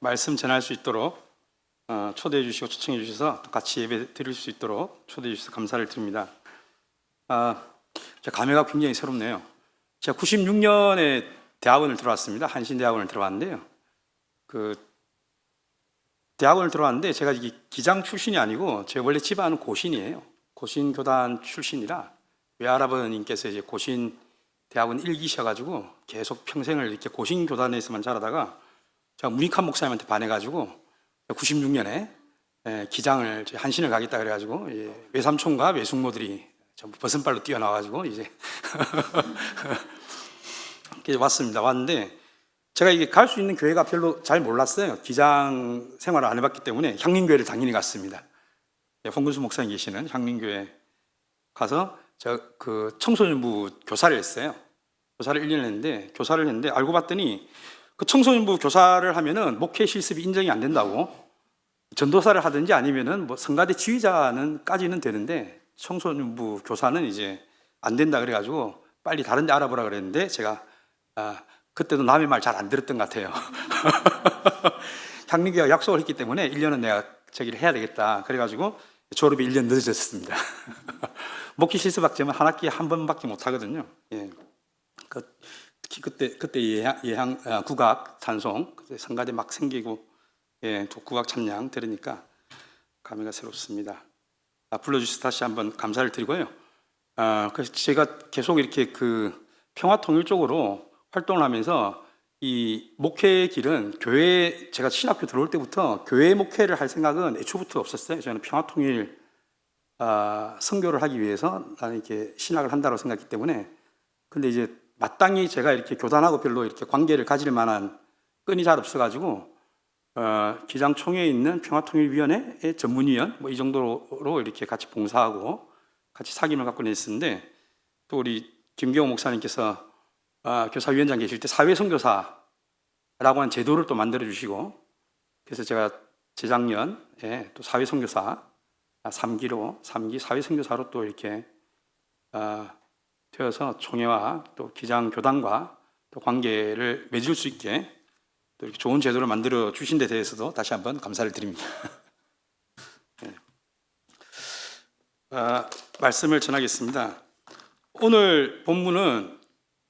말씀 전할 수 있도록 초대해 주시고 초청해 주셔서 같이 예배 드릴 수 있도록 초대해 주셔서 감사를 드립니다. 제 감회가 굉장히 새롭네요. 제가 96년에 대학원을 들어왔습니다. 한신대학원을 들어왔는데요. 대학원을 들어왔는데 제가 이게 기장 출신이 아니고 제 원래 집안은 고신이에요. 고신 교단 출신이라 외할아버님께서 이제 고신 대학원 1기셔가지고 계속 평생을 이렇게 고신 교단에서만 자라다가 제가 문익환 목사님한테 반해가지고 96년에 기장을 한신을 가겠다 그래가지고 외삼촌과 외숙모들이 전부 버선발로 뛰어나와가지고 이제 왔습니다. 왔는데 제가 이게 갈 수 있는 교회가 별로 잘 몰랐어요. 기장 생활을 안 해봤기 때문에 향림교회를 당연히 갔습니다. 홍근수 목사님 계시는 향림교회 가서 제가 청소년부 교사를 했어요. 교사를 1년을 했는데 알고 봤더니 그 청소년부 교사를 하면은 목회 실습이 인정이 안 된다고, 전도사를 하든지 아니면은 뭐 성가대 지휘자는까지는 되는데 청소년부 교사는 이제 안 된다 그래가지고 빨리 다른 데 알아보라 그랬는데 제가 그때도 남의 말 잘 안 들었던 것 같아요. 향림교회가 약속을 했기 때문에 1년은 내가 저기를 해야 되겠다 그래가지고 졸업이 1년 늦어졌습니다. 목회 실습 학점은 한 학기에 한 번밖에 못 하거든요. 예. 특히 그때 예향 국악 찬송 그때 성가대 막 생기고 또 국악 찬양 들으니까 감회가 새롭습니다. 불러주셔서 다시 한번 감사를 드리고요. 그래서 제가 계속 이렇게 평화통일 쪽으로 활동을 하면서 이 목회의 길은 교회, 제가 신학교 들어올 때부터 교회 목회를 할 생각은 애초부터 없었어요. 저는 평화통일 선교를 하기 위해서 나는 이렇게 신학을 한다고 생각했기 때문에. 근데 이제 마땅히 제가 이렇게 교단하고 별로 이렇게 관계를 가질 만한 끈이 잘 없어가지고 기장총회에 있는 평화통일위원회 전문위원 뭐 이 정도로 이렇게 같이 봉사하고 같이 사귐을 갖고 냈었는데, 또 우리 김경호 목사님께서 교사위원장 계실 때 사회선교사라고 하는 제도를 또 만들어 주시고, 그래서 제가 재작년에 또 사회선교사 3기 사회선교사로 또 이렇게 되어서 총회와 또 기장교단과 또 관계를 맺을 수 있게 또 이렇게 좋은 제도를 만들어 주신 데 대해서도 다시 한번 감사를 드립니다. 말씀을 전하겠습니다. 오늘 본문은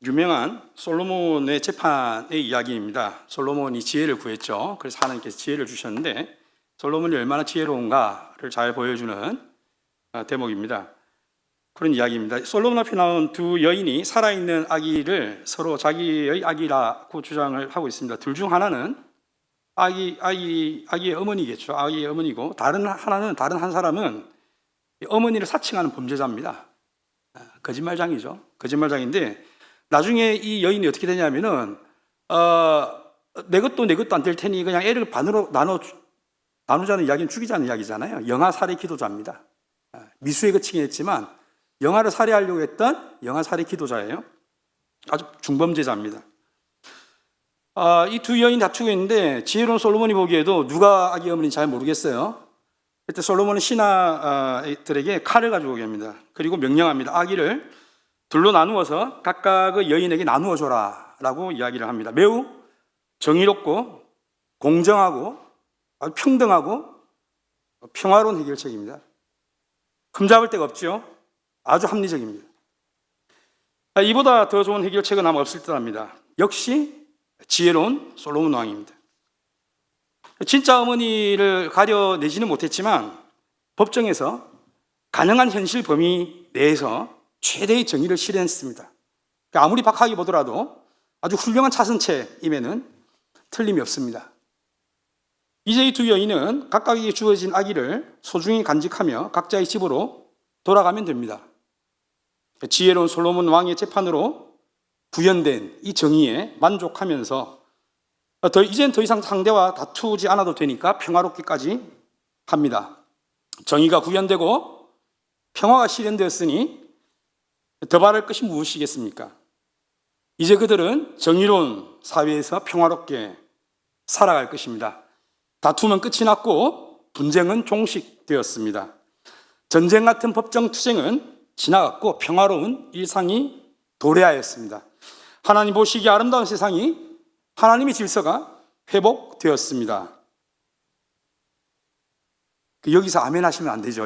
유명한 솔로몬의 재판의 이야기입니다. 솔로몬이 지혜를 구했죠. 그래서 하나님께서 지혜를 주셨는데 솔로몬이 얼마나 지혜로운가를 잘 보여주는 대목입니다. 그런 이야기입니다. 솔로몬 앞에 나온 두 여인이 살아있는 아기를 서로 자기의 아기라고 주장을 하고 있습니다. 둘 중 하나는 아기의 어머니겠죠. 아기의 어머니고 다른 한 사람은 어머니를 사칭하는 범죄자입니다. 거짓말장이죠. 거짓말장인데 나중에 이 여인이 어떻게 되냐면은 내 것도 안 될 테니 그냥 애를 반으로 나누자는 이야기는 죽이자는 이야기잖아요. 영아 살해 기도자입니다. 미수에 그치긴 했지만 영아를 살해하려고 했던 영아 살해 기도자예요. 아주 중범죄자입니다. 이 두 여인이 다투고 있는데 지혜로운 솔로몬이 보기에도 누가 아기 어머니인지 잘 모르겠어요. 그때 솔로몬은 신하들에게 칼을 가지고 오게 합니다. 그리고 명령합니다. 아기를 둘로 나누어서 각각의 여인에게 나누어 줘라 라고 이야기를 합니다. 매우 정의롭고 공정하고 아주 평등하고 평화로운 해결책입니다. 흠잡을 데가 없죠. 아주 합리적입니다. 이보다 더 좋은 해결책은 아마 없을 듯합니다. 역시 지혜로운 솔로몬 왕입니다. 진짜 어머니를 가려내지는 못했지만 법정에서 가능한 현실 범위 내에서 최대의 정의를 실현했습니다. 아무리 박하게 보더라도 아주 훌륭한 차선책임에는 틀림이 없습니다. 이제 이 두 여인은 각각에게 주어진 아기를 소중히 간직하며 각자의 집으로 돌아가면 됩니다. 지혜로운 솔로몬 왕의 재판으로 구현된 이 정의에 만족하면서 이젠 더 이상 상대와 다투지 않아도 되니까 평화롭기까지 합니다. 정의가 구현되고 평화가 실현되었으니 더 바랄 것이 무엇이겠습니까? 이제 그들은 정의로운 사회에서 평화롭게 살아갈 것입니다. 다툼은 끝이 났고 분쟁은 종식되었습니다. 전쟁 같은 법정 투쟁은 지나갔고 평화로운 일상이 도래하였습니다. 하나님 보시기에 아름다운 세상이 하나님의 질서가 회복되었습니다. 여기서 아멘 하시면 안 되죠.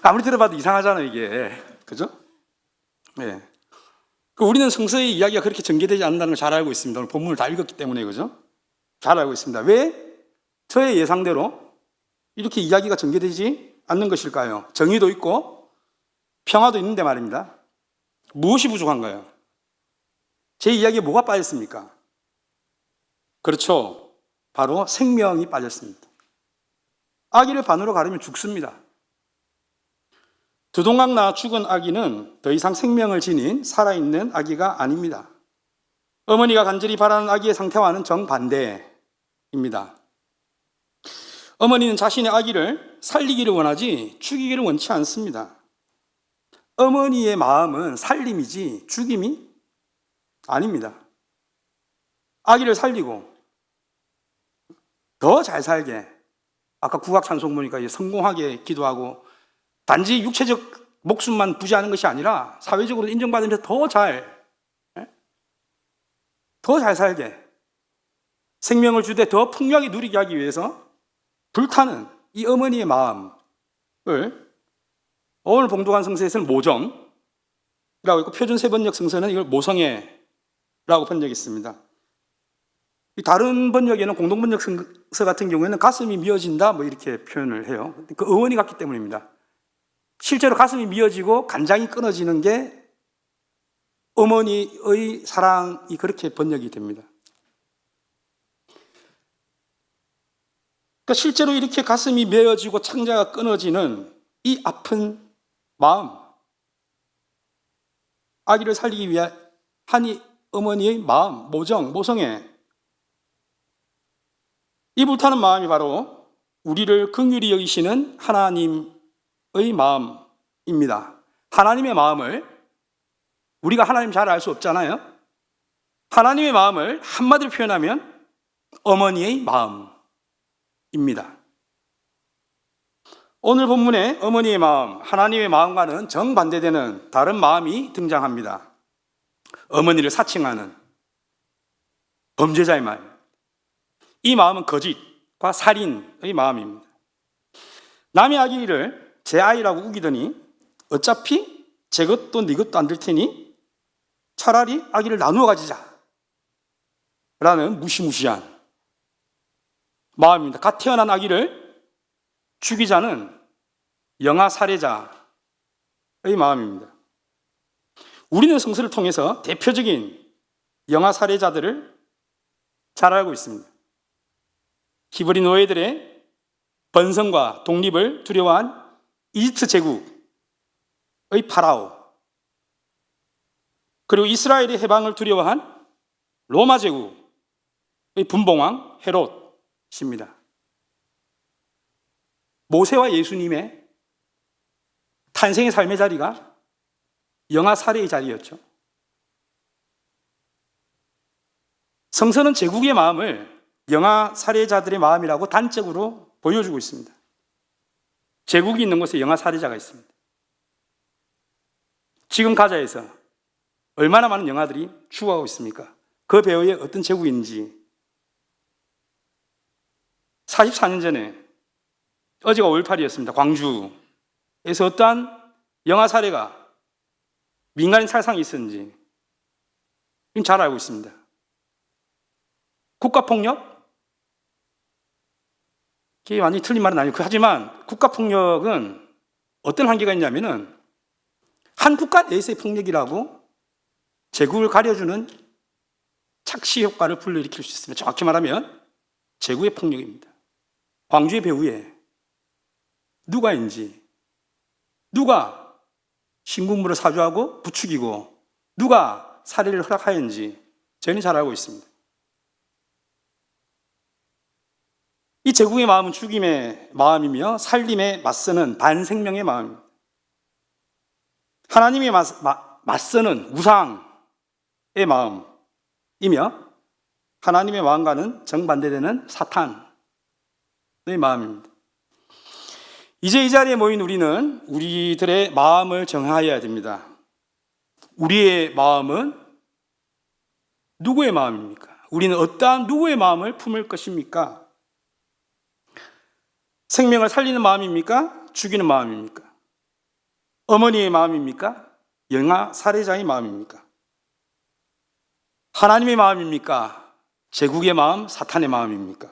아무리 들어봐도 이상하잖아요, 이게. 그죠? 네. 우리는 성서의 이야기가 그렇게 전개되지 않는다는 걸 잘 알고 있습니다. 오늘 본문을 다 읽었기 때문에, 그죠? 잘 알고 있습니다. 왜 저의 예상대로 이렇게 이야기가 전개되지 않는 것일까요? 정의도 있고 평화도 있는데 말입니다. 무엇이 부족한가요? 제 이야기에 뭐가 빠졌습니까? 그렇죠. 바로 생명이 빠졌습니다. 아기를 반으로 가르면 죽습니다. 두동강 나 죽은 아기는 더 이상 생명을 지닌 살아있는 아기가 아닙니다. 어머니가 간절히 바라는 아기의 상태와는 정반대입니다. 어머니는 자신의 아기를 살리기를 원하지 죽이기를 원치 않습니다. 어머니의 마음은 살림이지 죽임이 아닙니다. 아기를 살리고 더 잘 살게, 아까 국악 찬송 보니까 성공하게 기도하고 단지 육체적 목숨만 부지하는 것이 아니라 사회적으로 인정받으면서 더 잘 살게, 생명을 주되 더 풍요하게 누리게 하기 위해서 불타는 이 어머니의 마음을 오늘 봉독한 성서에서는 모정이라고 있고 표준 세번역 성서는 이걸 모성애라고 번역했습니다. 다른 번역에는 공동번역 성서 같은 경우에는 가슴이 미어진다 뭐 이렇게 표현을 해요. 그 어원이 같기 때문입니다. 실제로 가슴이 미어지고 간장이 끊어지는 게 어머니의 사랑이 그렇게 번역이 됩니다. 그러니까 실제로 이렇게 가슴이 메어지고 창자가 끊어지는 이 아픈 마음, 아기를 살리기 위한 한 어머니의 마음, 모정, 모성애, 이 불타는 마음이 바로 우리를 긍휼히 여기시는 하나님의 마음입니다. 하나님의 마음을 우리가 하나님 잘 알 수 없잖아요. 하나님의 마음을 한마디로 표현하면 어머니의 마음입니다. 오늘 본문에 어머니의 마음, 하나님의 마음과는 정반대되는 다른 마음이 등장합니다. 어머니를 사칭하는 범죄자의 마음. 이 마음은 거짓과 살인의 마음입니다. 남의 아기를 제 아이라고 우기더니 어차피 제 것도 네 것도 안 될 테니 차라리 아기를 나누어 가지자 라는 무시무시한 마음입니다. 갓 태어난 아기를 죽이자는 영아 살해자의 마음입니다. 우리는 성서를 통해서 대표적인 영아 살해자들을 잘 알고 있습니다. 히브리 노예들의 번성과 독립을 두려워한 이집트 제국의 파라오, 그리고 이스라엘의 해방을 두려워한 로마 제국의 분봉왕 헤롯입니다. 모세와 예수님의 탄생의 삶의 자리가 영아 살해의 자리였죠. 성서는 제국의 마음을 영아 살해자들의 마음이라고 단적으로 보여주고 있습니다. 제국이 있는 곳에 영아 살해자가 있습니다. 지금 가자에서 얼마나 많은 영아들이 죽어가고 있습니까? 그 배후에 어떤 제국이 있는지. 44년 전에, 어제가 5.18이었습니다. 광주에서 어떠한 영아 살해가 민간인 살상이 있었는지 잘 알고 있습니다. 국가폭력? 이게 완전히 틀린 말은 아니고, 하지만 국가폭력은 어떤 한계가 있냐면은 한 국가 내에서의 폭력이라고 제국을 가려주는 착시 효과를 불러일으킬 수 있습니다. 정확히 말하면 제국의 폭력입니다. 광주의 배후에 누가 있는지, 누가 신군부를 사주하고 부추기고 누가 살해를 허락하였는지 저희는 잘 알고 있습니다. 이 제국의 마음은 죽임의 마음이며 살림에 맞서는 반생명의 마음입니다. 하나님이 맞서는 우상의 마음이며 하나님의 마음과는 정반대되는 사탄의 마음입니다. 이제 이 자리에 모인 우리는 우리들의 마음을 정하여야 됩니다. 우리의 마음은 누구의 마음입니까? 우리는 어떠한 누구의 마음을 품을 것입니까? 생명을 살리는 마음입니까? 죽이는 마음입니까? 어머니의 마음입니까? 영아 살해자의 마음입니까? 하나님의 마음입니까? 제국의 마음, 사탄의 마음입니까?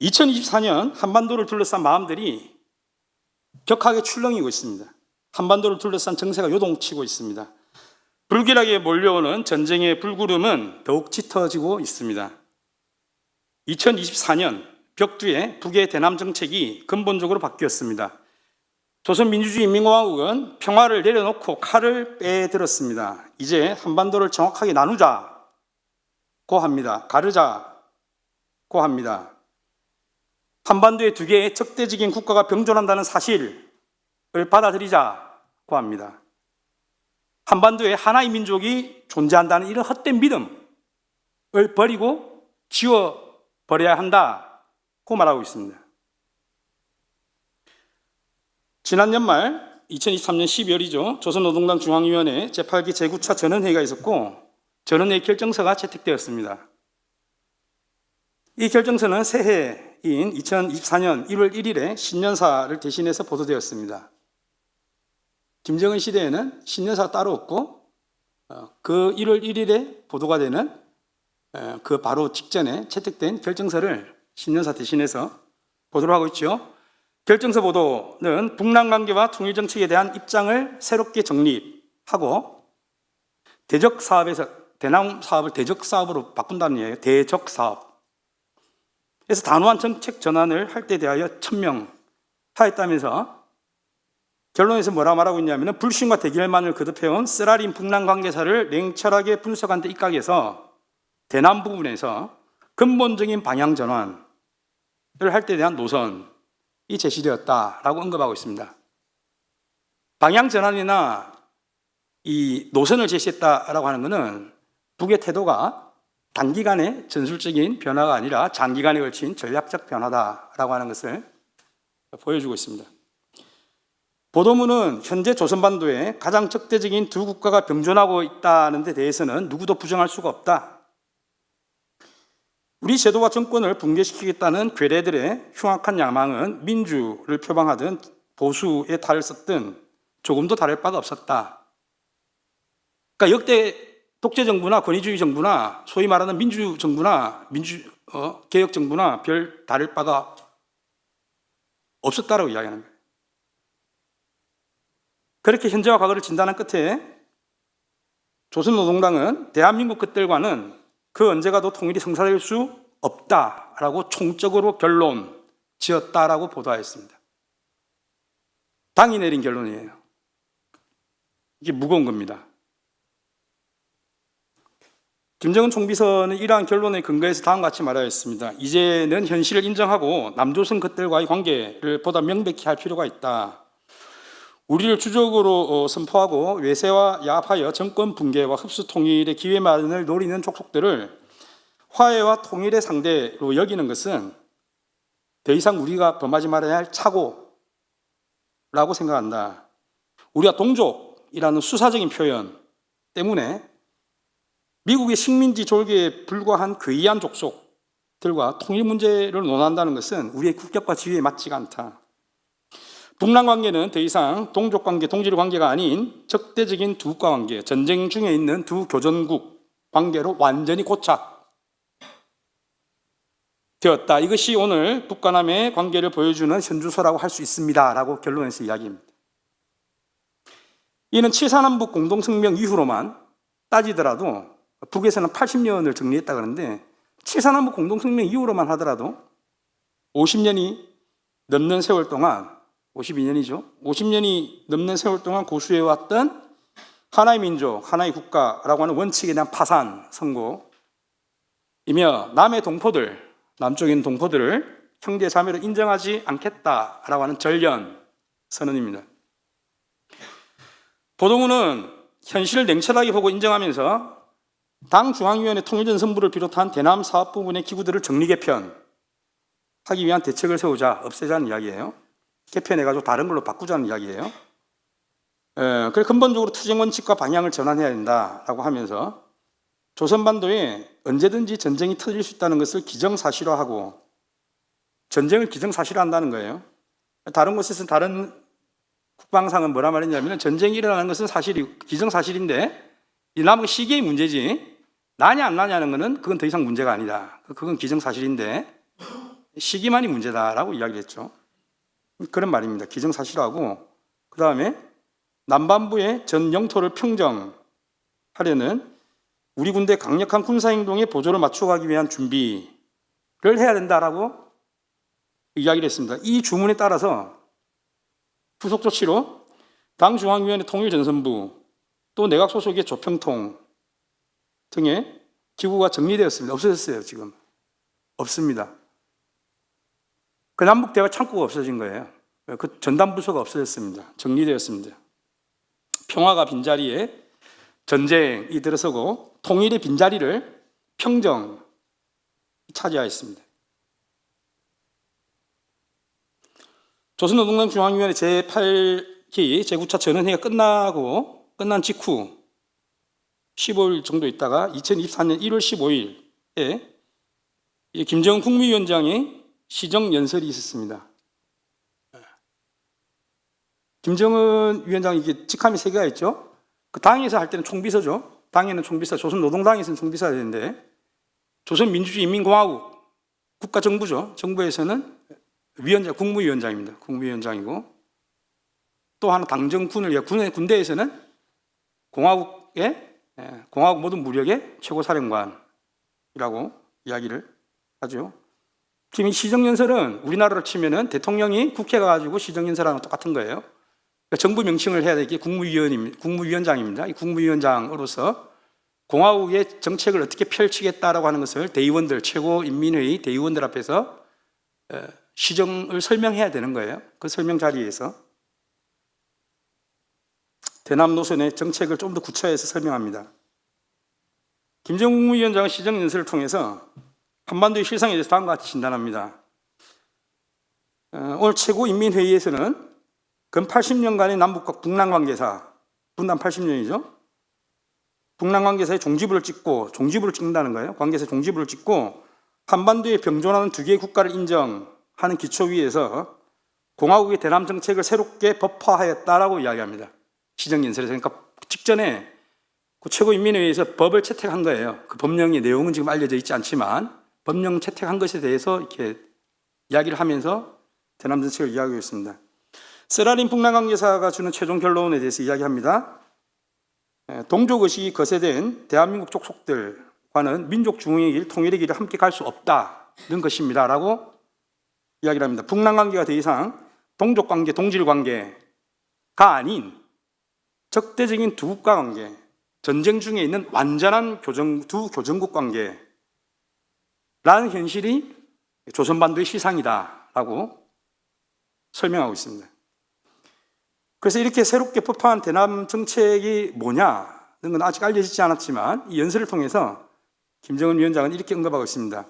(2024년) 한반도를 둘러싼 마음들이 격하게 출렁이고 있습니다. 한반도를 둘러싼 정세가 요동치고 있습니다. 불길하게 몰려오는 전쟁의 불구름은 더욱 짙어지고 있습니다. 2024년 벽두에 북의 대남 정책이 근본적으로 바뀌었습니다. 조선민주주의인민공화국은 평화를 내려놓고 칼을 빼들었습니다. 이제 한반도를 정확하게 나누자고 합니다. 가르자고 합니다. 한반도에 두 개의 적대적인 국가가 병존한다는 사실을 받아들이자고 합니다. 한반도에 하나의 민족이 존재한다는 이런 헛된 믿음을 버리고 지워버려야 한다고 말하고 있습니다. 지난 연말 2023년 12월이죠. 조선노동당 중앙위원회 제8기 제9차 전원회의가 있었고 전원회의 결정서가 채택되었습니다. 이 결정서는 새해인 2024년 1월 1일에 신년사를 대신해서 보도되었습니다. 김정은 시대에는 신년사가 따로 없고 그 1월 1일에 보도가 되는 그 바로 직전에 채택된 결정서를 신년사 대신해서 보도를 하고 있죠. 결정서 보도는 북남 관계와 통일 정책에 대한 입장을 새롭게 정립하고 대적 사업에서 대남 사업을 대적 사업으로 바꾼다는 얘기예요. 대적 사업. 그래서 단호한 정책 전환을 할 때 대하여 천명하였다면서 결론에서 뭐라 말하고 있냐면 불신과 대결만을 거듭해온 쓰라린 북남 관계사를 냉철하게 분석한 데 입각해서 대남 부분에서 근본적인 방향 전환을 할 때 대한 노선이 제시되었다라고 언급하고 있습니다. 방향 전환이나 이 노선을 제시했다라고 하는 것은 북의 태도가 단기간의 전술적인 변화가 아니라 장기간에 걸친 전략적 변화다라고 하는 것을 보여주고 있습니다. 보도문은 현재 조선반도에 가장 적대적인 두 국가가 병존하고 있다는 데 대해서는 누구도 부정할 수가 없다. 우리 제도와 정권을 붕괴시키겠다는 괴뢰들의 흉악한 야망은 민주를 표방하든 보수의 탈을 썼든 조금도 다를 바가 없었다. 그러니까 역대 독재 정부나 권위주의 정부나 소위 말하는 민주 정부나 개혁 정부나 별 다를 바가 없었다라고 이야기하는 거예요. 그렇게 현재와 과거를 진단한 끝에 조선노동당은 대한민국 것들과는 그 언제가도 통일이 성사될 수 없다라고 총적으로 결론 지었다라고 보도하였습니다. 당이 내린 결론이에요. 이게 무거운 겁니다. 김정은 총비서는 이러한 결론에 근거해서 다음과 같이 말하였습니다. 이제는 현실을 인정하고 남조선 것들과의 관계를 보다 명백히 할 필요가 있다. 우리를 주적으로 선포하고 외세와 야합하여 정권 붕괴와 흡수 통일의 기회 마련을 노리는 족속들을 화해와 통일의 상대로 여기는 것은 더 이상 우리가 범하지 말아야 할 착오라고 생각한다. 우리가 동족이라는 수사적인 표현 때문에 미국의 식민지 졸개에 불과한 괴이한 족속들과 통일 문제를 논한다는 것은 우리의 국격과 지위에 맞지가 않다. 북남 관계는 더 이상 동족 관계, 동질 관계가 아닌 적대적인 두 국가 관계, 전쟁 중에 있는 두 교전국 관계로 완전히 고착되었다. 이것이 오늘 북과 남의 관계를 보여주는 현주소라고 할 수 있습니다. 라고 결론에서 이야기합니다. 이는 7.4남북 공동성명 이후로만 따지더라도 북에서는 80년을 정리했다 그러는데 7.4남북 공동성명 이후로만 하더라도 50년이 넘는 세월 동안 52년이죠. 50년이 넘는 세월 동안 고수해왔던 하나의 민족, 하나의 국가라고 하는 원칙에 대한 파산 선고이며 남의 동포들, 남쪽에 있는 동포들을 형제 자매로 인정하지 않겠다라고 하는 전련 선언입니다. 보도문은 현실을 냉철하게 보고 인정하면서 당 중앙위원회 통일전선부를 비롯한 대남 사업 부분의 기구들을 정리개편하기 위한 대책을 세우자, 없애자는 이야기예요. 개편해가지고 다른 걸로 바꾸자는 이야기예요. 그래 근본적으로 투쟁 원칙과 방향을 전환해야 된다라고 하면서 조선반도에 언제든지 전쟁이 터질 수 있다는 것을 기정사실화하고, 전쟁을 기정사실화한다는 거예요. 다른 곳에서 다른 국방상은 뭐라 말했냐면 전쟁이 일어나는 것은 사실이 기정사실인데 이 남은 시기의 문제지 나냐 안 나냐는 것은 그건 더 이상 문제가 아니다. 그건 기정사실인데 시기만이 문제다라고 이야기를 했죠. 그런 말입니다. 기정사실화하고, 그 다음에 남반부의 전 영토를 평정하려는 우리 군대 강력한 군사행동에 보조를 맞춰가기 위한 준비를 해야 된다라고 이야기를 했습니다. 이 주문에 따라서 후속 조치로 당 중앙위원회 통일전선부 또 내각 소속의 조평통 등의 기구가 정리되었습니다. 없어졌어요. 지금 없습니다. 그 남북대화 창구가 없어진 거예요. 그 전담부서가 없어졌습니다. 정리되었습니다. 평화가 빈자리에 전쟁이 들어서고 통일의 빈자리를 평정이 차지하였습니다. 조선노동당 중앙위원회 제8기 제9차 전원회의가 끝난 직후 15일 정도 있다가 2024년 1월 15일에 김정은 국무위원장의 시정연설이 있었습니다. 김정은 위원장이 이게 직함이 3개가 있죠. 그 당에서 할 때는 총비서죠. 당에는 총비서, 조선노동당에서는 총비서가 되는데 조선민주주의인민공화국 국가정부죠. 정부에서는 국무위원장입니다. 국무위원장이고, 또 하나 당정군을 군대에서는 공화국 모든 무력의 최고사령관이라고 이야기를 하죠. 지금 이 시정연설은 우리나라로 치면은 대통령이 국회 가가지고 시정연설하는 똑같은 거예요. 그러니까 정부 명칭을 해야 되기 국무위원장입니다. 이 국무위원장으로서 공화국의 정책을 어떻게 펼치겠다라고 하는 것을 대의원들, 최고인민회의 대의원들 앞에서 시정을 설명해야 되는 거예요. 그 설명 자리에서 대남 노선의 정책을 좀 더 구체화해서 설명합니다. 김정은 국무위원장은 시정연설을 통해서 한반도의 실상에 대해서 다음과 같이 진단합니다. 오늘 최고인민회의에서는 근 80년간의 남북과 북남 관계사, 분단 80년이죠. 북남 관계사의 종지부를 찍는다는 거예요. 관계사 종지부를 찍고 한반도에 병존하는 2개의 국가를 인정하는 기초 위에서 공화국의 대남 정책을 새롭게 법화하였다라고 이야기합니다. 시정연설에서. 그러니까 직전에 그 최고인민회의에서 법을 채택한 거예요. 그 법령의 내용은 지금 알려져 있지 않지만 법령 채택한 것에 대해서 이렇게 이야기를 하면서 대남 정책을 이야기하고 있습니다. 세라린 북남 관계사가 주는 최종 결론에 대해서 이야기합니다. 동족 의식이 거세된 대한민국 족속들과는 민족 중흥의 길, 통일의 길을 함께 갈 수 없다는 것입니다. 라고 이야기를 합니다. 북남 관계가 더 이상 동족 관계, 동질 관계가 아닌 적대적인 두 국가 관계, 전쟁 중에 있는 완전한 두 교정국 관계라는 현실이 조선반도의 시상이다라고 설명하고 있습니다. 그래서 이렇게 새롭게 법화한 대남 정책이 뭐냐는 건 아직 알려지지 않았지만 이 연설을 통해서 김정은 위원장은 이렇게 언급하고 있습니다.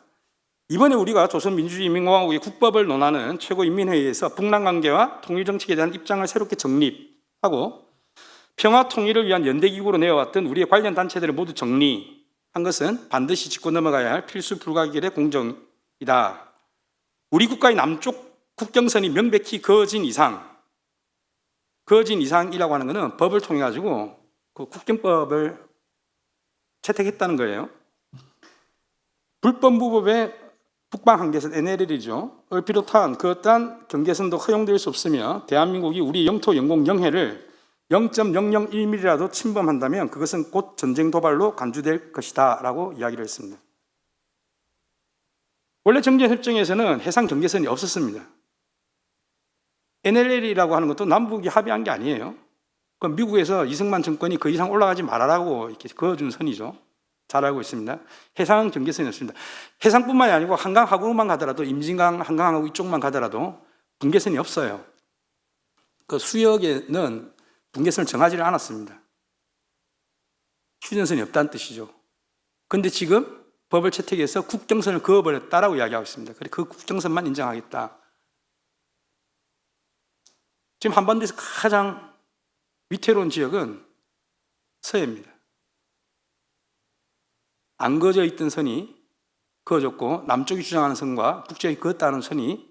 이번에 우리가 조선민주주의인민공화국의 국법을 논하는 최고인민회의에서 북남 관계와 통일정책에 대한 입장을 새롭게 정립하고 평화 통일을 위한 연대기구로 내어왔던 우리의 관련 단체들을 모두 정리한 것은 반드시 짚고 넘어가야 할 필수 불가결의 공정이다. 우리 국가의 남쪽 국경선이 명백히 그어진 이상이라고 하는 것은 법을 통해 가지고 그 국경법을 채택했다는 거예요. 불법무법의 북방한계선 NLL이죠. 을 비롯한 그 어떠한 경계선도 허용될 수 없으며 대한민국이 우리 영토 영공 영해를 0.001mm라도 침범한다면 그것은 곧 전쟁 도발로 간주될 것이다 라고 이야기를 했습니다. 원래 정전협정에서는 해상 경계선이 없었습니다. NLL이라고 하는 것도 남북이 합의한 게 아니에요. 그건 미국에서 이승만 정권이 그 이상 올라가지 말아라고 이렇게 그어준 선이죠. 잘 알고 있습니다. 해상 경계선이 없습니다. 해상뿐만이 아니고 한강 하구만 가더라도 임진강 한강하고 이쪽만 가더라도 분계선이 없어요. 그 수역에는 분계선을 정하지를 않았습니다. 휴전선이 없다는 뜻이죠. 그런데 지금 법을 채택해서 국경선을 그어버렸다라고 이야기하고 있습니다. 그래 그 국경선만 인정하겠다. 지금 한반도에서 가장 위태로운 지역은 서해입니다. 안 그어져 있던 선이 그어졌고 남쪽이 주장하는 선과 북쪽이 그었다는 선이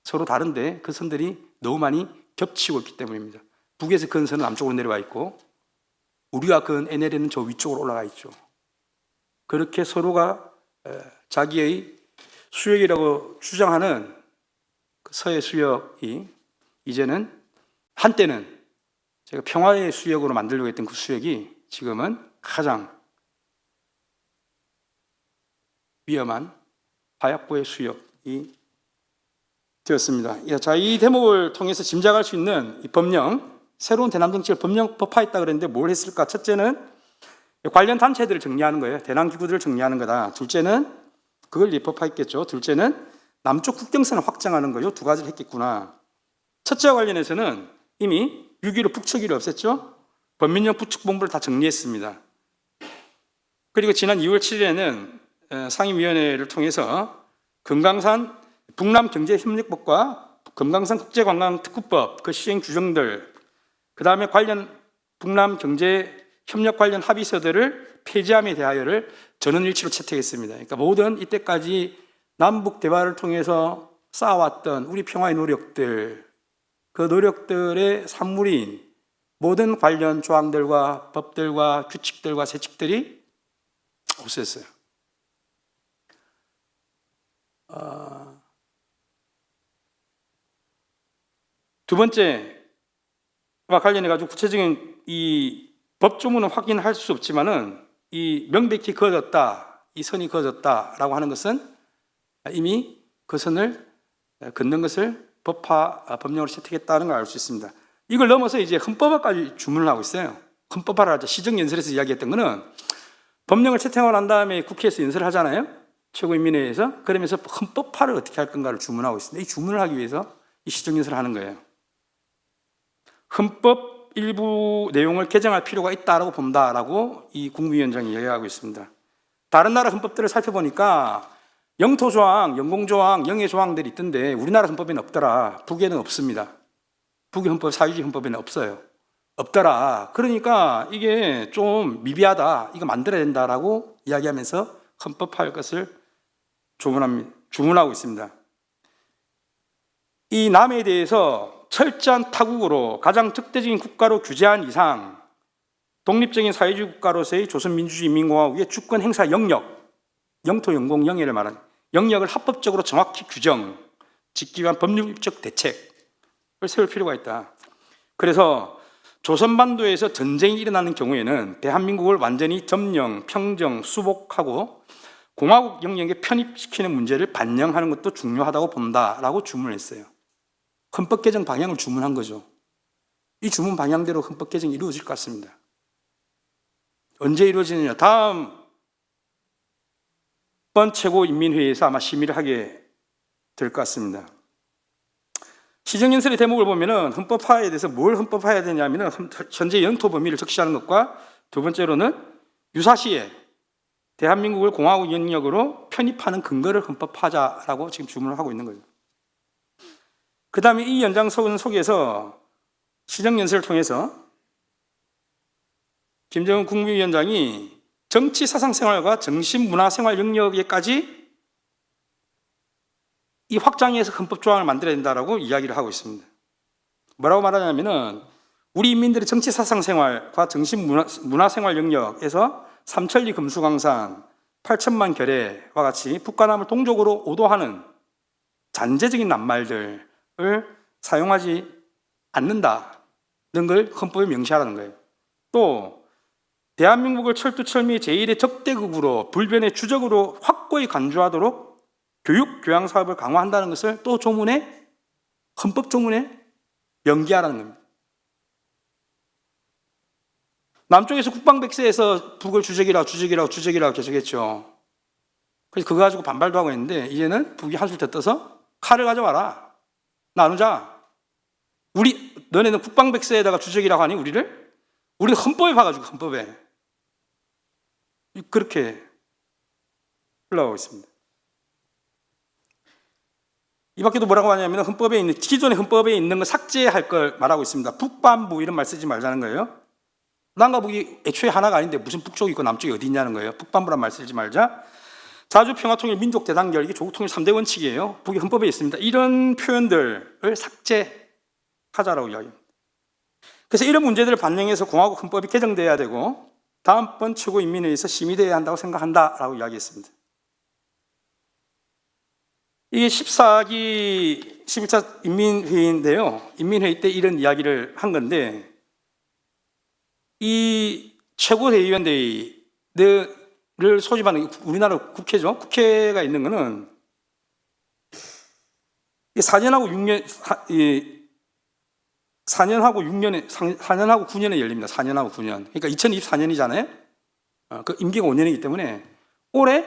서로 다른데 그 선들이 너무 많이 겹치고 있기 때문입니다. 북에서 그은 선은 남쪽으로 내려와 있고 우리가 그은 NLL은 저 위쪽으로 올라가 있죠. 그렇게 서로가 자기의 수역이라고 주장하는 그 서해 수역이 이제는 한때는 제가 평화의 수역으로 만들려고 했던 그 수역이 지금은 가장 위험한 화약고의 수역이 되었습니다. 자, 이 대목을 통해서 짐작할 수 있는 이 법령, 새로운 대남 정책을 법령법화했다 그랬는데 뭘 했을까? 첫째는 관련 단체들을 정리하는 거예요. 대남 기구들을 정리하는 거다. 둘째는 그걸 입법화했겠죠. 둘째는 남쪽 국경선을 확장하는 거요. 두 가지를 했겠구나. 첫째와 관련해서는 이미 6.15 북측위를 없앴죠. 범민령 북측본부를 다 정리했습니다. 그리고 지난 2월 7일에는 상임위원회를 통해서 금강산 북남경제협력법과 금강산 국제관광특구법 그 시행 규정들, 그 다음에 관련 북남경제협력 관련 합의서들을 폐지함에 대하여를 전원일치로 채택했습니다. 그러니까 모든 이때까지 남북 대화를 통해서 쌓아왔던 우리 평화의 노력들, 그 노력들의 산물인 모든 관련 조항들과 법들과 규칙들과 세칙들이 없었어요. 두 번째와 관련해 가지고 구체적인 이 법조문은 확인할 수 없지만은 이 명백히 그어졌다, 이 선이 그어졌다라고 하는 것은 이미 그 선을 긋는 것을 법령으로 채택했다는 걸 알 수 있습니다. 이걸 넘어서 이제 헌법화까지 주문을 하고 있어요. 헌법화를 하죠. 시정연설에서 이야기했던 거는 법령을 채택하고 난 다음에 국회에서 연설을 하잖아요. 최고인민회의에서. 그러면서 헌법화를 어떻게 할 건가를 주문하고 있습니다. 이 주문을 하기 위해서 이 시정연설을 하는 거예요. 헌법 일부 내용을 개정할 필요가 있다라고 본다라고 이 국무위원장이 이야기하고 있습니다. 다른 나라 헌법들을 살펴보니까 영토조항, 영공조항, 영해조항들이 있던데 우리나라 헌법에는 없더라. 북에는 없습니다. 북의 헌법, 사유지 헌법에는 없어요. 없더라. 그러니까 이게 좀 미비하다. 이거 만들어야 된다라고 이야기하면서 헌법화할 것을 주문하고 있습니다. 이 남해에 대해서 철저한 타국으로 가장 특대적인 국가로 규제한 이상 독립적인 사회주의 국가로서의 조선민주주의인민공화국의 주권 행사 영역, 영토, 영공, 영해를 말하는 영역을 합법적으로 정확히 규정, 짓기 위한 법률적 대책을 세울 필요가 있다. 그래서 조선반도에서 전쟁이 일어나는 경우에는 대한민국을 완전히 점령, 평정, 수복하고 공화국 영역에 편입시키는 문제를 반영하는 것도 중요하다고 본다라고 주문을 했어요. 헌법 개정 방향을 주문한 거죠. 이 주문 방향대로 헌법 개정이 이루어질 것 같습니다. 언제 이루어지느냐? 다음 번 최고인민회의에서 아마 심의를 하게 될 것 같습니다. 시정연설의 대목을 보면은 헌법화에 대해서 뭘 헌법화해야 되냐면은 현재 영토 범위를 적시하는 것과 두 번째로는 유사시에 대한민국을 공화국 영역으로 편입하는 근거를 헌법화하자라고 지금 주문을 하고 있는 거예요. 그 다음에 이 연장선 속에서 시정연설을 통해서 김정은 국무위원장이 정치 사상생활과 정신문화생활 영역에까지 이 확장해서 헌법조항을 만들어야 된다라고 이야기를 하고 있습니다. 뭐라고 말하냐면은 우리 인민들의 정치 사상생활과 정신문화생활 영역에서 삼천리 금수강산, 8천만 결의와 같이 북한함을 동족으로 오도하는 잔재적인 낱말들을 사용하지 않는다는 걸 헌법에 명시하라는 거예요. 또 대한민국을 철두철미 제1의 적대국으로 불변의 주적으로 확고히 간주하도록 교육, 교양 사업을 강화한다는 것을 또 조문에, 헌법 조문에 명기하라는 겁니다. 남쪽에서 국방백세에서 북을 주적이라고 계속했죠. 그래서 그거 가지고 반발도 하고 있는데 이제는 북이 한술 더 떠서 칼을 가져와라. 나누자. 너네는 국방백세에다가 주적이라고 하니 우리를 헌법에 봐가지고 헌법에. 그렇게 흘러가고 있습니다. 이 밖에도 뭐라고 하냐면 헌법에 있는 기존의 헌법에 있는 거 삭제할 걸 말하고 있습니다. 북반부 이런 말 쓰지 말자는 거예요. 남과 북이 애초에 하나가 아닌데 무슨 북쪽이 있고 남쪽이 어디 있냐는 거예요. 북반부란 말 쓰지 말자. 자주평화통일 민족 대단결 이게 조국 통일 3대 원칙이에요. 북의 헌법에 있습니다. 이런 표현들을 삭제하자라고 이야기합니다. 그래서 이런 문제들을 반영해서 공화국 헌법이 개정돼야 되고 다음번 최고인민회의에서 심의돼야 한다고 생각한다라고 이야기했습니다. 이게 14기 11차 인민회의인데요. 인민회의 때 이런 이야기를 한 건데 이 최고대의원대회를 소집하는 우리나라 국회죠. 국회가 있는 거는 4년하고 9년에 열립니다. 4년하고 9년. 그러니까 2024년이잖아요. 그 임기가 5년이기 때문에 올해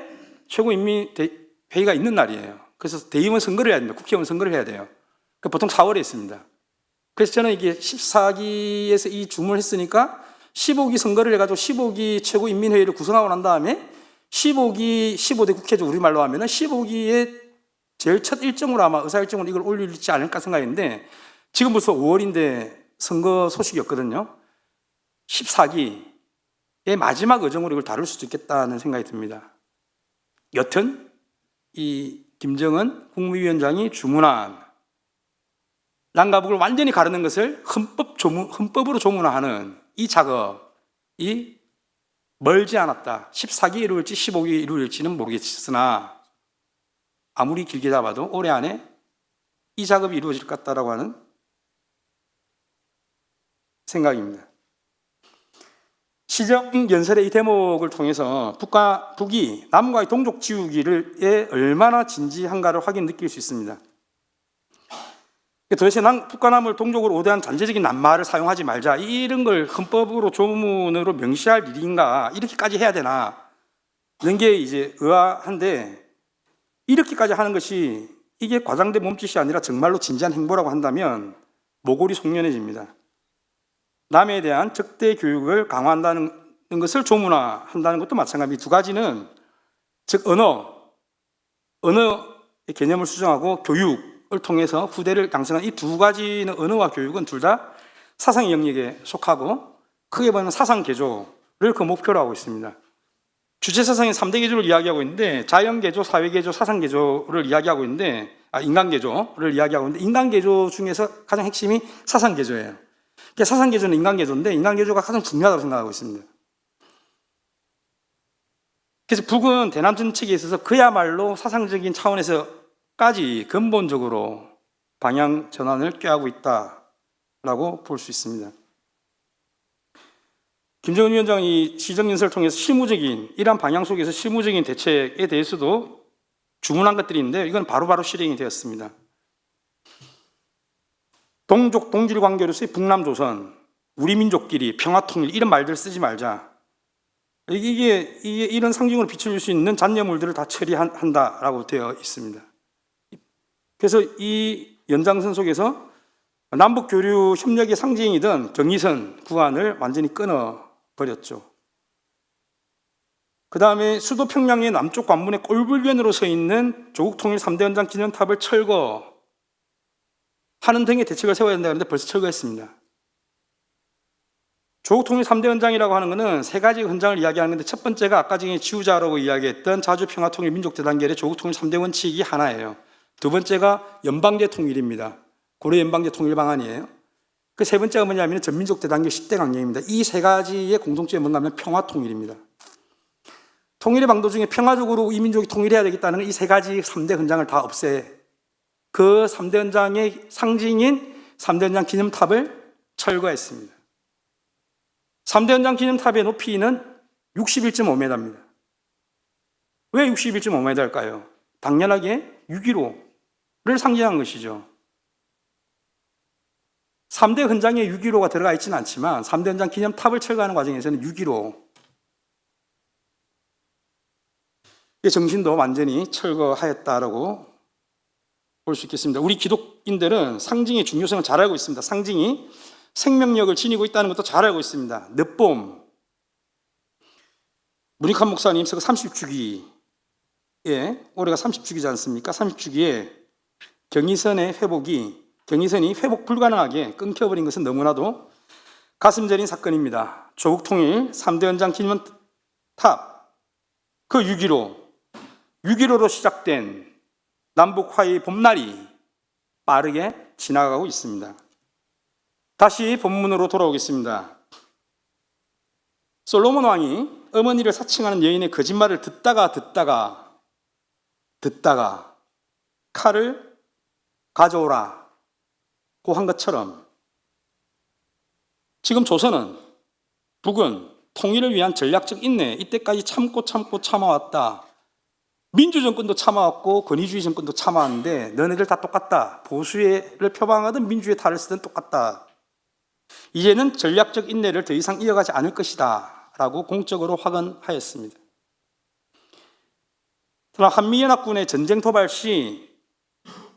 최고인민회의가 있는 날이에요. 그래서 대의원 선거를 해야 됩니다. 국회의원 선거를 해야 돼요. 보통 4월에 있습니다. 그래서 저는 이게 14기에서 이 주문을 했으니까 15기 선거를 해가지고 15기 최고인민회의를 구성하고 난 다음에 15대 국회죠. 우리말로 하면은 15기의 제일 첫 일정으로 아마 의사일정으로 이걸 올리지 않을까 생각했는데 지금 벌써 5월인데 선거 소식이 없거든요. 14기의 마지막 의정으로 이걸 다룰 수도 있겠다는 생각이 듭니다. 여튼 이 김정은 국무위원장이 주문한 남과 북을 완전히 가르는 것을 헌법으로 조문화하는 이 작업이 멀지 않았다. 14기 이루어질지 15기 이루어질지는 모르겠으나 아무리 길게 잡아도 올해 안에 이 작업이 이루어질 것 같다라고 하는 생각입니다. 시정연설의 이 대목을 통해서 북이 남과의 동족 지우기에 얼마나 진지한가를 확인 느낄 수 있습니다. 도대체 북과 남을 동족으로 오대한 잔재적인 낱말을 사용하지 말자 이런 걸 헌법으로 조문으로 명시할 일인가 이렇게까지 해야 되나 이런 게 이제 의아한데 이렇게까지 하는 것이 이게 과장된 몸짓이 아니라 정말로 진지한 행보라고 한다면 모골이 송연해집니다. 남에 대한 적대 교육을 강화한다는 것을 조문화한다는 것도 마찬가지. 두 가지는 즉 언어의 개념을 수정하고 교육을 통해서 후대를 양성한 이 두 가지는 언어와 교육은 둘 다 사상의 영역에 속하고 크게 보면 사상 개조를 그 목표로 하고 있습니다. 주체 사상의 3대 개조를 이야기하고 있는데 자연 개조, 사회 개조, 사상 개조를 이야기하고 있는데 인간 개조를 이야기하고 있는데 인간 개조 중에서 가장 핵심이 사상 개조예요. 사상 개조는 인간 개조인데 인간 개조가 가장 중요하다고 생각하고 있습니다. 그래서 북은 대남 정책에 있어서 그야말로 사상적인 차원에서까지 근본적으로 방향 전환을 꾀하고 있다라고 볼 수 있습니다. 김정은 위원장이 시정연설을 통해서 실무적인 이러한 방향 속에서 실무적인 대책에 대해서도 주문한 것들이 있는데 이건 바로바로 실행이 되었습니다. 동족 동질 관계로서의 북남조선, 우리 민족끼리 평화통일 이런 말들 쓰지 말자. 이게 이런 상징으로 비춰줄 수 있는 잔여물들을 다 처리한다라고 되어 있습니다. 그래서 이 연장선 속에서 남북 교류 협력의 상징이던 경의선 구간을 완전히 끊어버렸죠. 그 다음에 수도 평양의 남쪽 관문의 꼴불변으로 서 있는 조국 통일 3대 현장 기념탑을 철거 하는 등의 대책을 세워야 된다 하는데 벌써 철거했습니다. 조국 통일 3대 헌장이라고 하는 것은 세 가지 헌장을 이야기하는 건데 첫 번째가 아까 전에 지우자라고 이야기했던 자주평화통일 민족대단결의 조국 통일 3대 원칙이 하나예요. 두 번째가 연방제 통일입니다. 고려 연방제 통일 방안이에요. 그 세 번째가 뭐냐면 전민족대단결 10대 강령입니다. 이 세 가지의 공통점이 뭔가 하면 평화통일입니다. 통일의 방도 중에 평화적으로 이 민족이 통일해야 되겠다는 이 세 가지 3대 헌장을 다 없애 그 3대 헌장의 상징인 3대 헌장 기념탑을 철거했습니다. 3대 헌장 기념탑의 높이는 61.5m입니다. 왜 61.5m일까요? 당연하게 6.15를 상징한 것이죠. 3대 헌장에 6.15가 들어가 있지는 않지만 3대 헌장 기념탑을 철거하는 과정에서는 6.15의 정신도 완전히 철거하였다라고 볼 수 있겠습니다. 우리 기독인들은 상징의 중요성을 잘 알고 있습니다. 상징이 생명력을 지니고 있다는 것도 잘 알고 있습니다. 늦봄, 문익환 목사님 세고 30주기에 올해가 30주기지 않습니까? 30주기에 경의선이 회복 불가능하게 끊겨버린 것은 너무나도 가슴 저린 사건입니다. 조국 통일 3대 연장 기념탑, 그 6.15로 시작된 남북 화해의 봄날이 빠르게 지나가고 있습니다. 다시 본문으로 돌아오겠습니다. 솔로몬 왕이 어머니를 사칭하는 여인의 거짓말을 듣다가 칼을 가져오라고 한 것처럼 지금 조선은, 북은 통일을 위한 전략적 인내, 이때까지 참아왔다. 민주정권도 참아왔고 권위주의 정권도 참아왔는데 너네들 다 똑같다. 보수를 표방하든 민주의 탈을 쓰든 똑같다. 이제는 전략적 인내를 더 이상 이어가지 않을 것이다 라고 공적으로 확언하였습니다. 그러나 한미연합군의 전쟁 도발 시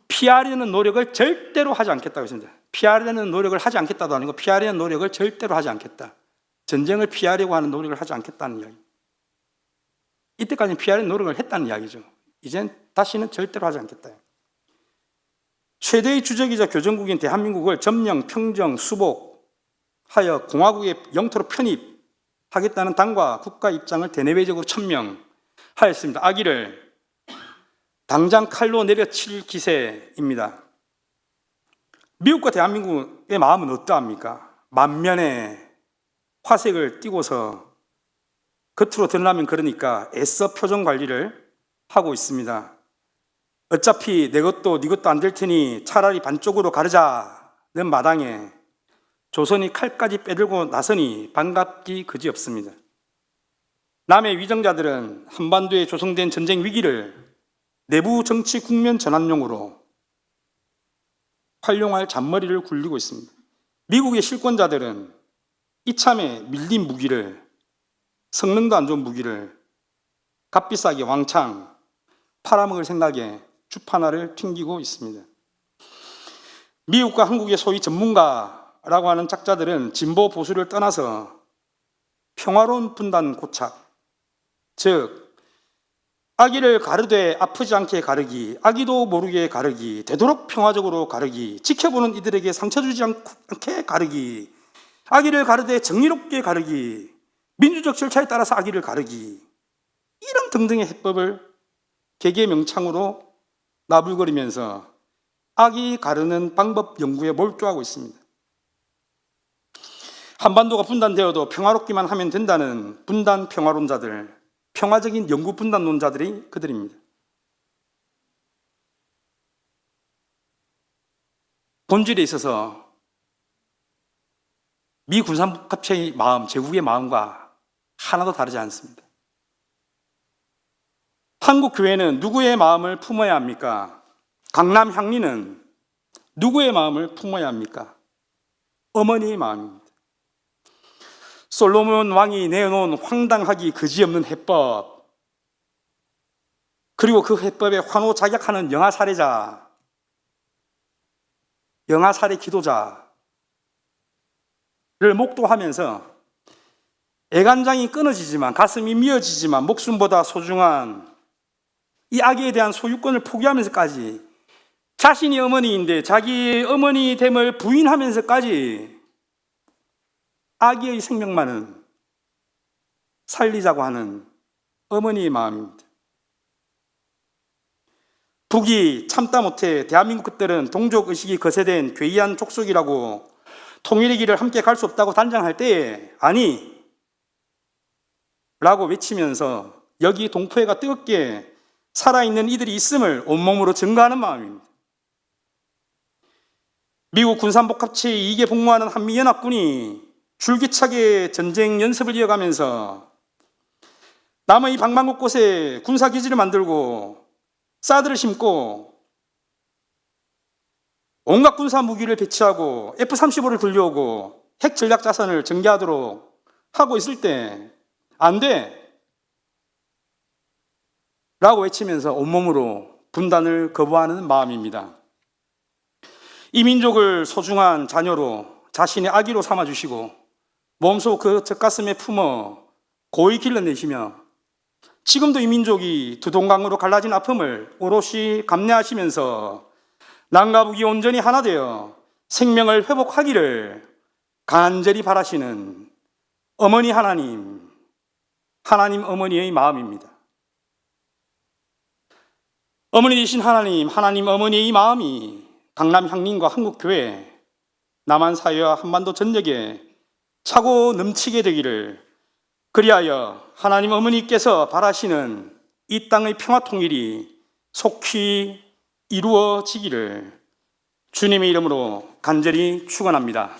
피하려는 노력을 절대로 하지 않겠다고 했습니다. 피하려는 노력을 하지 않겠다도 아니고 피하려는 노력을 절대로 하지 않겠다. 전쟁을 피하려고 하는 노력을 하지 않겠다는 이야기. 이때까지는 피하려는 노력을 했다는 이야기죠. 이젠 다시는 절대로 하지 않겠다. 최대의 주적이자 교정국인 대한민국을 점령, 평정, 수복하여 공화국의 영토로 편입하겠다는 당과 국가 입장을 대내외적으로 천명하였습니다. 아기를 당장 칼로 내려칠 기세입니다. 미국과 대한민국의 마음은 어떠합니까? 만면에 화색을 띠고서 겉으로 드러나면 그러니까 애써 표정 관리를 하고 있습니다. 어차피 내 것도 네 것도 안 될 테니 차라리 반쪽으로 가르자는 마당에 조선이 칼까지 빼들고 나서니 반갑기 그지없습니다. 남의 위정자들은 한반도에 조성된 전쟁 위기를 내부 정치 국면 전환용으로 활용할 잔머리를 굴리고 있습니다. 미국의 실권자들은 이참에 밀린 무기를, 성능도 안 좋은 무기를 값비싸게 왕창 팔아먹을 생각에 주판화를 튕기고 있습니다. 미국과 한국의 소위 전문가라고 하는 작자들은 진보 보수를 떠나서 평화로운 분단 고착, 즉 아기를 가르되 아프지 않게 가르기, 아기도 모르게 가르기, 되도록 평화적으로 가르기, 지켜보는 이들에게 상처 주지 않게 가르기, 아기를 가르되 정의롭게 가르기, 민주적 절차에 따라서 아기를 가르기, 이런 등등의 해법을 개개명창으로 나불거리면서 아기 가르는 방법 연구에 몰두하고 있습니다. 한반도가 분단되어도 평화롭기만 하면 된다는 분단 평화론자들, 평화적인 영구 분단론자들이 그들입니다. 본질에 있어서 미 군산복합체의 마음, 제국의 마음과 하나도 다르지 않습니다. 한국 교회는 누구의 마음을 품어야 합니까? 강남 향리는 누구의 마음을 품어야 합니까? 어머니의 마음입니다. 솔로몬 왕이 내어놓은 황당하기 그지없는 해법, 그리고 그 해법에 환호작약하는 영아 살해자, 영아 살해 기도자를 목도하면서 애간장이 끊어지지만, 가슴이 미어지지만 목숨보다 소중한 이 아기에 대한 소유권을 포기하면서까지 자신이 어머니인데 자기의 어머니됨을 부인하면서까지 아기의 생명만은 살리자고 하는 어머니의 마음입니다. 북이 참다 못해 대한민국 것들은 동족의식이 거세된 괴이한 족속이라고 통일의 길을 함께 갈 수 없다고 단정할 때에 아니 라고 외치면서 여기 동포회가 뜨겁게 살아있는 이들이 있음을 온몸으로 증거하는 마음입니다. 미국 군산복합체의 이익에 복무하는 한미연합군이 줄기차게 전쟁 연습을 이어가면서 남의 방방 곳곳에 군사기지를 만들고 사드를 심고 온갖 군사 무기를 배치하고 F-35를 들려오고 핵 전략 자산을 전개하도록 하고 있을 때 안 돼! 라고 외치면서 온몸으로 분단을 거부하는 마음입니다. 이 민족을 소중한 자녀로 자신의 아기로 삼아주시고 몸소 그 젖가슴에 품어 고이 길러내시며 지금도 이 민족이 두 동강으로 갈라진 아픔을 오롯이 감내하시면서 남과 북이 온전히 하나 되어 생명을 회복하기를 간절히 바라시는 어머니 하나님, 하나님 어머니의 마음입니다. 어머니 되신 하나님, 하나님 어머니의 마음이 강남 향림과 한국교회, 남한사회와 한반도 전역에 차고 넘치게 되기를, 그리하여 하나님 어머니께서 바라시는 이 땅의 평화 통일이 속히 이루어지기를 주님의 이름으로 간절히 축원합니다.